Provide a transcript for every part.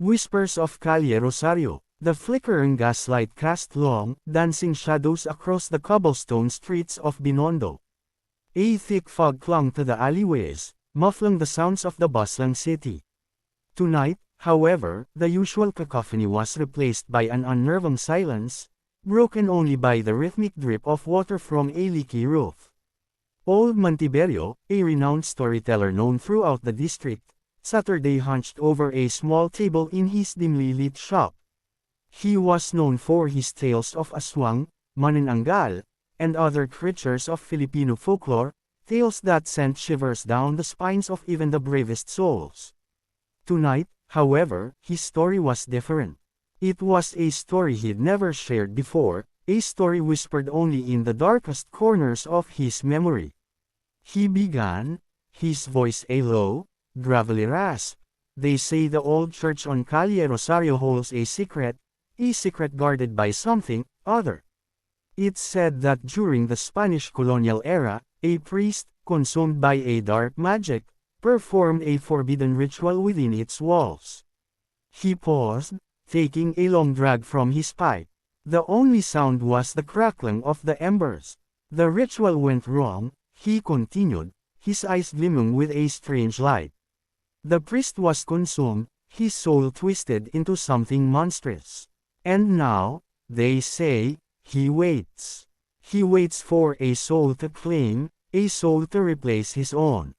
Whispers of Calle Rosario. The flickering gaslight cast long, dancing shadows across the cobblestone streets of Binondo. A thick fog clung to the alleyways, muffling the sounds of the bustling city. Tonight, however, the usual cacophony was replaced by an unnerving silence, broken only by the rhythmic drip of water from a leaky roof. Old Mantiberio, a renowned storyteller known throughout the district, Saturday hunched over a small table in his dimly lit shop. He was known for his tales of aswang, manananggal, and other creatures of Filipino folklore, tales that sent shivers down the spines of even the bravest souls. Tonight, however, his story was different. It was a story he'd never shared before, a story whispered only in the darkest corners of his memory. He began, his voice a low, gravelly rasp. They say the old church on Calle Rosario holds a secret guarded by something other. It's said that during the Spanish colonial era, a priest, consumed by a dark magic, performed a forbidden ritual within its walls. He paused, taking a long drag from his pipe. The only sound was the crackling of the embers. The ritual went wrong, he continued, his eyes gleaming with a strange light. The priest was consumed, his soul twisted into something monstrous. And now, they say, he waits. He waits for a soul to claim, a soul to replace his own.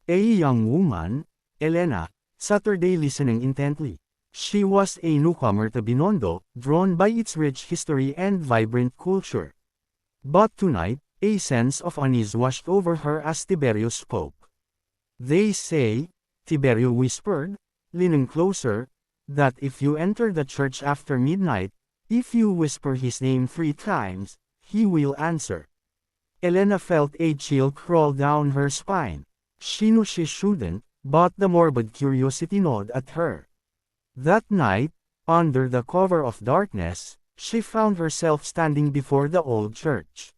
A young woman, Elena, Saturday listening intently. She was a newcomer to Binondo, drawn by its rich history and vibrant culture. But tonight, a sense of unease washed over her as Tiberio spoke. They say, Tiberio whispered, leaning closer, that if you enter the church after midnight, if you whisper his name 3 times, he will answer. Elena felt a chill crawl down her spine. She knew she shouldn't, but the morbid curiosity gnawed at her. That night, under the cover of darkness, she found herself standing before the old church.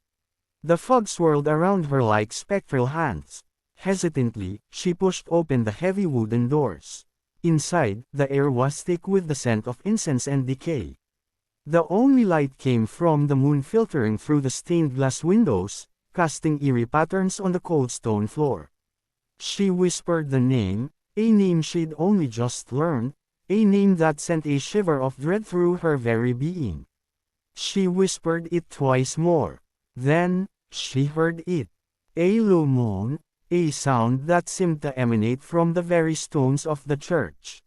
The fog swirled around her like spectral hands. Hesitantly, she pushed open the heavy wooden doors. Inside, the air was thick with the scent of incense and decay. The only light came from the moon filtering through the stained glass windows, casting eerie patterns on the cold stone floor. She whispered the name, a name she'd only just learned, a name that sent a shiver of dread through her very being. She whispered it twice more. Then, she heard it. A low moan, a sound that seemed to emanate from the very stones of the church.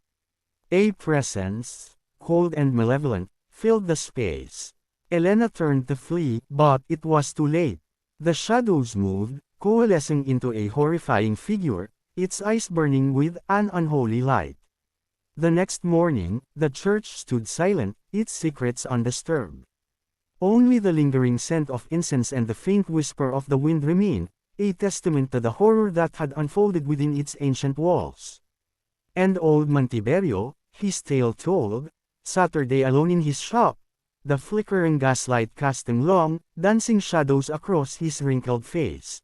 A presence, cold and malevolent, filled the space. Elena turned to flee, but it was too late. The shadows moved, coalescing into a horrifying figure, its eyes burning with an unholy light. The next morning, the church stood silent, its secrets undisturbed. Only the lingering scent of incense and the faint whisper of the wind remained, a testament to the horror that had unfolded within its ancient walls. And old Mantiberio, his tale told, Saturday alone in his shop, the flickering gaslight casting long, dancing shadows across his wrinkled face.